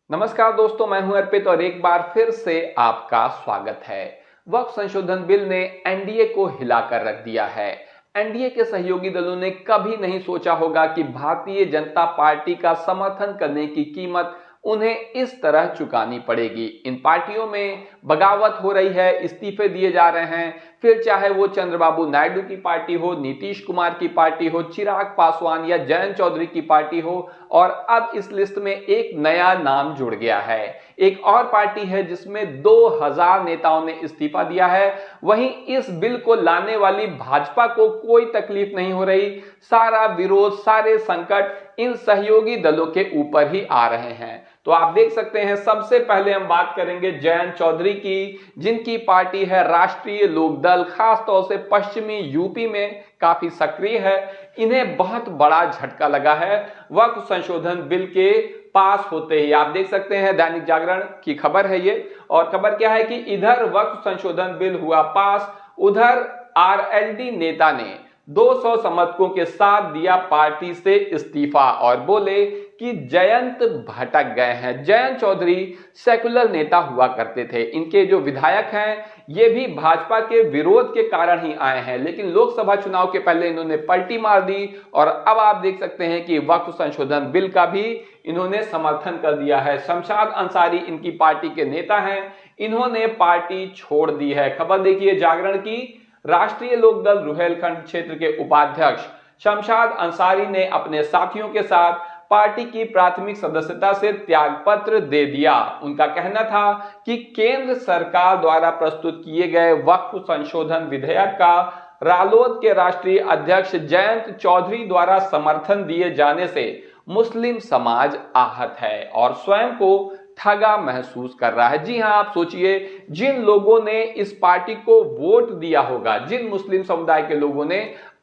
नमस्कार दोस्तों, मैं हूं अर्पित और एक बार फिर से आपका स्वागत है। वक्फ संशोधन बिल ने एनडीए को हिलाकर रख दिया है। एनडीए के सहयोगी दलों ने कभी नहीं सोचा होगा कि भारतीय जनता पार्टी का समर्थन करने की कीमत उन्हें इस तरह चुकानी पड़ेगी। इन पार्टियों में बगावत हो रही है, इस्तीफे दिए जा रहे हैं, फिर चाहे वो चंद्रबाबू नायडू की पार्टी हो, नीतीश कुमार की पार्टी हो, चिराग पासवान या जयंत चौधरी की पार्टी हो, और अब इस लिस्ट में एक नया नाम जुड़ गया है। एक और पार्टी है जिसमें 2000 नेताओं ने इस्तीफा दिया है। वहीं इस बिल को लाने वाली भाजपा को कोई तकलीफ नहीं हो रही। सारा विरोध, सारे संकट इन सहयोगी दलों के ऊपर ही आ रहे हैं। तो आप देख सकते हैं, सबसे पहले हम बात करेंगे जयंत चौधरी की, जिनकी पार्टी है राष्ट्रीय लोकदल, खासतौर से पश्चिमी यूपी में काफी सक्रिय है। इन्हें बहुत बड़ा झटका लगा है वक्फ संशोधन बिल के पास होते ही। आप देख सकते हैं, दैनिक जागरण की खबर है ये, और खबर क्या है कि इधर वक्फ संशोधन बिल हुआ पास, उधर आरएलडी नेता ने 200 समर्थकों के साथ दिया पार्टी से इस्तीफा और बोले कि जयंत भटक गए हैं। जयंत चौधरी सेकुलर नेता हुआ करते थे। इनके जो विधायक हैं ये भी भाजपा के विरोध के कारण ही आए हैं, लेकिन लोकसभा चुनाव के पहले इन्होंने पलटी मार दी और अब आप देख सकते हैं कि वक्फ संशोधन बिल का भी इन्होंने समर्थन कर दिया है। शमशाद अंसारी इनकी पार्टी के नेता हैं, इन्होंने पार्टी छोड़ दी है। खबर देखिए जागरण की, राष्ट्रीय लोकदल रुहेलखंड क्षेत्र के उपाध्यक्ष शमशाद अंसारी ने अपने साथियों के साथ पार्टी की प्राथमिक सदस्यता से त्यागपत्र दे दिया। उनका कहना था कि केंद्र सरकार द्वारा प्रस्तुत किए गए वक्फ संशोधन विधेयक का रालोद के राष्ट्रीय अध्यक्ष जयंत चौधरी द्वारा समर्थन दिए जाने से मुस्लिम समाज आहत है और स्वयं को ठगा महसूस कर रहा है। जी हां, आप सोचिए, जिन लोगों ने इस पार्टी को वोट दिया होगा, जिन मुस्लिम समुदाय के लोगों ने,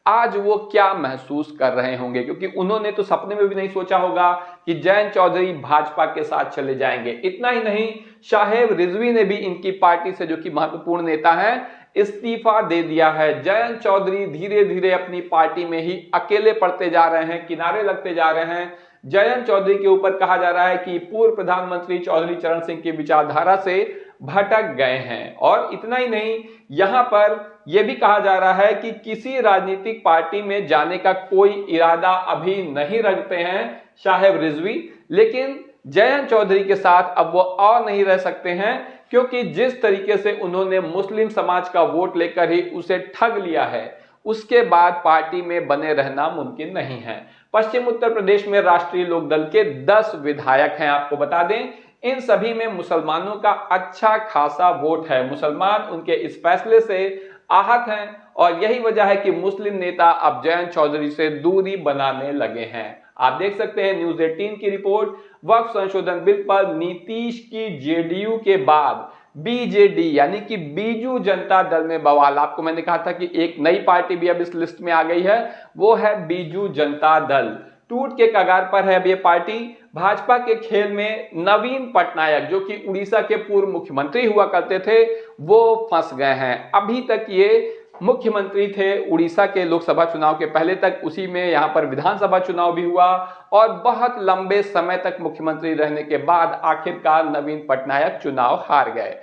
आज वो क्या महसूस कर रहे होंगे, क्योंकि उन्होंने तो सपने में भी नहीं सोचा होगा कि जयंत चौधरी भाजपा के साथ चले जाएंगे। इतना ही नहीं, शाहेब रिजवी ने भी इनकी पार्टी से, जो कि महत्वपूर्ण नेता हैं, इस्तीफा दे दिया है। जयंत चौधरी धीरे धीरे अपनी पार्टी में ही अकेले पड़ते जा रहे हैं, किनारे लगते जा रहे हैं। जयंत चौधरी के ऊपर कहा जा रहा है कि पूर्व प्रधानमंत्री चौधरी चरण सिंह की विचारधारा से भटक गए हैं। और इतना ही नहीं, यहां पर यह भी कहा जा रहा है कि किसी राजनीतिक पार्टी में जाने का कोई इरादा अभी नहीं रखते हैं शाहेब रिजवी, लेकिन जयंत चौधरी के साथ अब वो और नहीं रह सकते हैं, क्योंकि जिस तरीके से उन्होंने मुस्लिम समाज का वोट लेकर ही उसे ठग लिया है, उसके बाद पार्टी में बने रहना मुमकिन नहीं है। पश्चिम उत्तर प्रदेश में राष्ट्रीय लोकदल के 10 विधायक हैं। आपको बता दें, इन सभी में मुसलमानों का अच्छा खासा वोट है। मुसलमान उनके इस फैसले से आहत हैं और यही वजह है कि मुस्लिम नेता अब जयंत चौधरी से दूरी बनाने लगे हैं। आप देख सकते हैं न्यूज 18 की रिपोर्ट, वक्फ संशोधन बिल पर नीतीश की जेडीयू के बाद बीजेडी यानी कि बीजू जनता दल में बवाल। आपको मैंने कहा था कि एक नई पार्टी भी अब इस लिस्ट में आ गई है, वो है बीजू जनता दल। टूट के कगार पर है अब ये पार्टी। भाजपा के खेल में नवीन पटनायक, जो कि उड़ीसा के पूर्व मुख्यमंत्री हुआ करते थे, वो फंस गए हैं। अभी तक ये मुख्यमंत्री थे उड़ीसा के, लोकसभा चुनाव के पहले तक उसी में यहां पर विधानसभा चुनाव भी हुआ और बहुत लंबे समय तक मुख्यमंत्री रहने के बाद आखिरकार नवीन पटनायक चुनाव हार गए।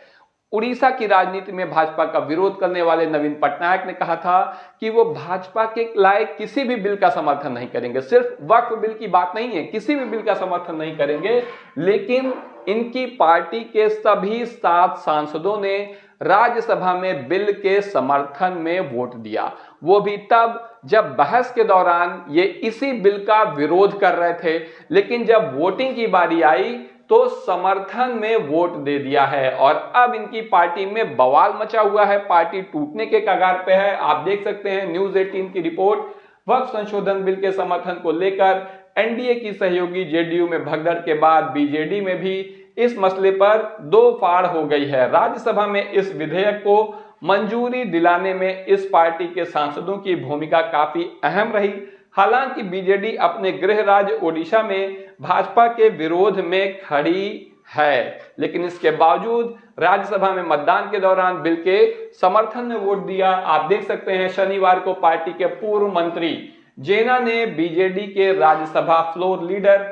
उड़ीसा की राजनीति में भाजपा का विरोध करने वाले नवीन पटनायक ने कहा था कि वो भाजपा के लायक किसी भी बिल का समर्थन नहीं करेंगे। सिर्फ वक्फ बिल की बात नहीं है, किसी भी बिल का समर्थन नहीं करेंगे, लेकिन इनकी पार्टी के सभी 7 सांसदों ने राज्यसभा में बिल के समर्थन में वोट दिया। वो भी तब जब बहस के दौरान ये इसी बिल का विरोध कर रहे थे, लेकिन जब वोटिंग की बारी आई तो समर्थन में वोट दे दिया है और अब इनकी पार्टी में बवाल मचा हुआ है, पार्टी टूटने के कगार पे है। आप देख सकते हैं न्यूज 18 की रिपोर्ट, वक्फ संशोधन बिल के समर्थन को लेकर एनडीए की सहयोगी जेडीयू में भगदड़ के बाद बीजेडी में भी इस मसले पर दो फाड़ हो गई है। राज्यसभा में इस विधेयक को मंजूरी दिलाने में इस पार्टी के सांसदों की भूमिका काफी अहम रही। हालांकि बीजेडी अपने गृह राज्य ओडिशा में भाजपा के विरोध में खड़ी है, लेकिन इसके बावजूद राज्यसभा में मतदान के दौरान बिल के समर्थन में वोट दिया। आप देख सकते हैं शनिवार को पार्टी के पूर्व मंत्री जेना ने बीजेडी के राज्यसभा फ्लोर लीडर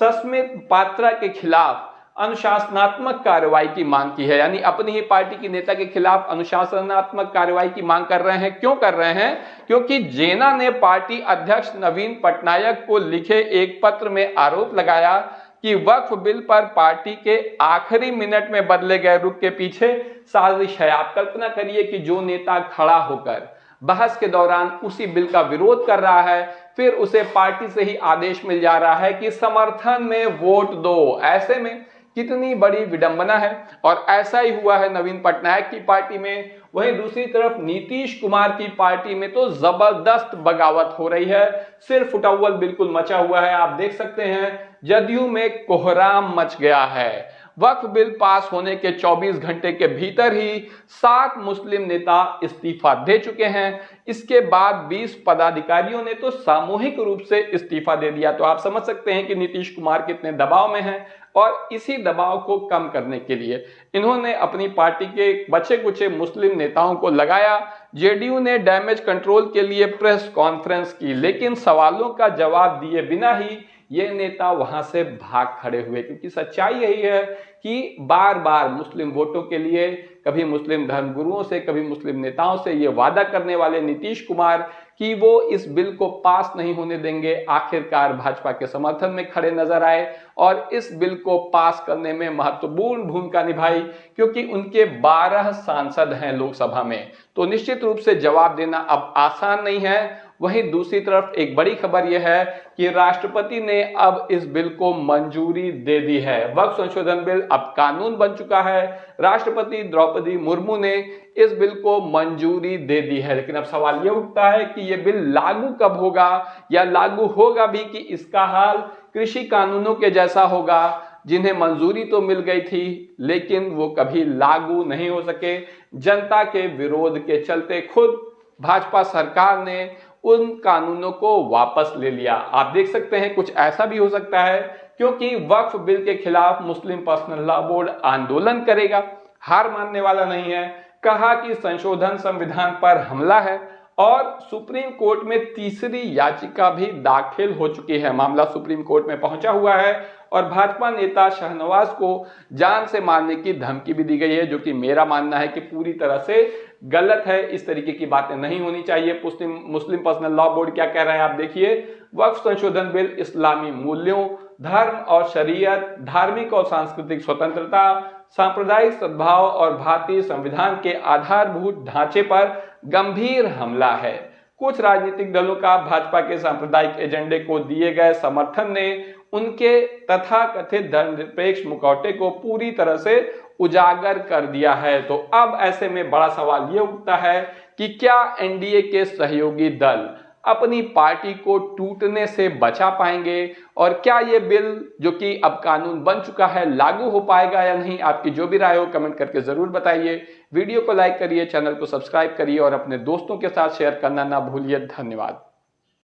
सस्मित पात्रा के खिलाफ अनुशासनात्मक कार्रवाई की मांग की है, यानी अपनी ही पार्टी की नेता के खिलाफ अनुशासनात्मक कार्रवाई की मांग कर रहे हैं। क्यों कर रहे हैं? क्योंकि जेना ने पार्टी अध्यक्ष नवीन पटनायक को लिखे एक पत्र में आरोप लगाया कि वक्फ बिल पर पार्टी के आखिरी मिनट में बदले गए रुख के पीछे साजिश है। आप कल्पना करिए कि जो नेता खड़ा होकर बहस के दौरान उसी बिल का विरोध कर रहा है, फिर उसे पार्टी से ही आदेश मिल जा रहा है कि समर्थन में वोट दो। ऐसे में कितनी बड़ी विडंबना है। और ऐसा ही हुआ है नवीन पटनायक की पार्टी में। वहीं दूसरी तरफ नीतीश कुमार की पार्टी में तो जबरदस्त बगावत हो रही है, सिर फुटौल बिल्कुल मचा हुआ है। आप देख सकते हैं जदयू में कोहराम मच गया है। वक्फ बिल पास होने के 24 घंटे के भीतर ही 7 मुस्लिम नेता इस्तीफा दे चुके हैं। इसके बाद 20 पदाधिकारियों ने तो सामूहिक रूप से इस्तीफा दे दिया। तो आप समझ सकते हैं कि नीतीश कुमार कितने दबाव में हैं। और इसी दबाव को कम करने के लिए इन्होंने अपनी पार्टी के बचे कुचे मुस्लिम नेताओं को लगाया। जेडीयू ने डैमेज कंट्रोल के लिए प्रेस कॉन्फ्रेंस की, लेकिन सवालों का जवाब दिए बिना ही ये नेता वहां से भाग खड़े हुए, क्योंकि सच्चाई यही है कि बार बार मुस्लिम वोटों के लिए कभी मुस्लिम धर्मगुरुओं से, कभी मुस्लिम नेताओं से ये वादा करने वाले नीतीश कुमार कि वो इस बिल को पास नहीं होने देंगे, आखिरकार भाजपा के समर्थन में खड़े नजर आए और इस बिल को पास करने में महत्वपूर्ण भूमिका निभाई, क्योंकि उनके 12 सांसद हैं लोकसभा में। तो निश्चित रूप से जवाब देना अब आसान नहीं है। वहीं दूसरी तरफ एक बड़ी खबर यह है कि राष्ट्रपति ने अब इस बिल को मंजूरी दे दी है। वक्फ संशोधन बिल अब कानून बन चुका है। राष्ट्रपति द्रौपदी मुर्मू ने इस बिल को मंजूरी दे दी है। लेकिन अब सवाल यह उठता है कि यह बिल लागू कब होगा, या लागू होगा भी कि इसका हाल कृषि कानूनों के जैसा होगा, जिन्हें मंजूरी तो मिल गई थी लेकिन वो कभी लागू नहीं हो सके। जनता के विरोध के चलते खुद भाजपा सरकार ने उन कानूनों को वापस ले लिया। आप देख सकते हैं कुछ ऐसा भी हो सकता है, क्योंकि वक्फ बिल के खिलाफ मुस्लिम पर्सनल लॉ बोर्ड आंदोलन करेगा, हार मानने वाला नहीं है। कहा कि संशोधन संविधान पर हमला है और सुप्रीम कोर्ट में तीसरी याचिका भी दाखिल हो चुकी है। मामला सुप्रीम कोर्ट में पहुंचा हुआ है और भाजपा नेता शाहनवाज को जान से मारने की धमकी भी दी गई है, जो कि मेरा मानना है कि पूरी तरह से गलत है। इस तरीके की बातें नहीं होनी चाहिए। मुस्लिम पर्सनल लॉ बोर्ड क्या कह रहा है आप देखिए। वक्फ संशोधन बिल इस्लामी मूल्यों, धर्म और शरीयत, धार्मिक और सांस्कृतिक स्वतंत्रता, सांप्रदायिक सद्भाव और भारतीय संविधान के आधारभूत ढांचे पर गंभीर हमला है। कुछ राजनीतिक दलों का भाजपा के सांप्रदायिक एजेंडे को दिए गए समर्थन ने उनके तथाकथित धर्मनिरपेक्ष मुखौटे को पूरी तरह से उजागर कर दिया है। तो अब ऐसे में बड़ा सवाल यह उठता है कि क्या एनडीए के सहयोगी दल अपनी पार्टी को टूटने से बचा पाएंगे, और क्या ये बिल जो कि अब कानून बन चुका है लागू हो पाएगा या नहीं। आपकी जो भी राय हो कमेंट करके जरूर बताइए। वीडियो को लाइक करिए, चैनल को सब्सक्राइब करिए और अपने दोस्तों के साथ शेयर करना ना भूलिए। धन्यवाद।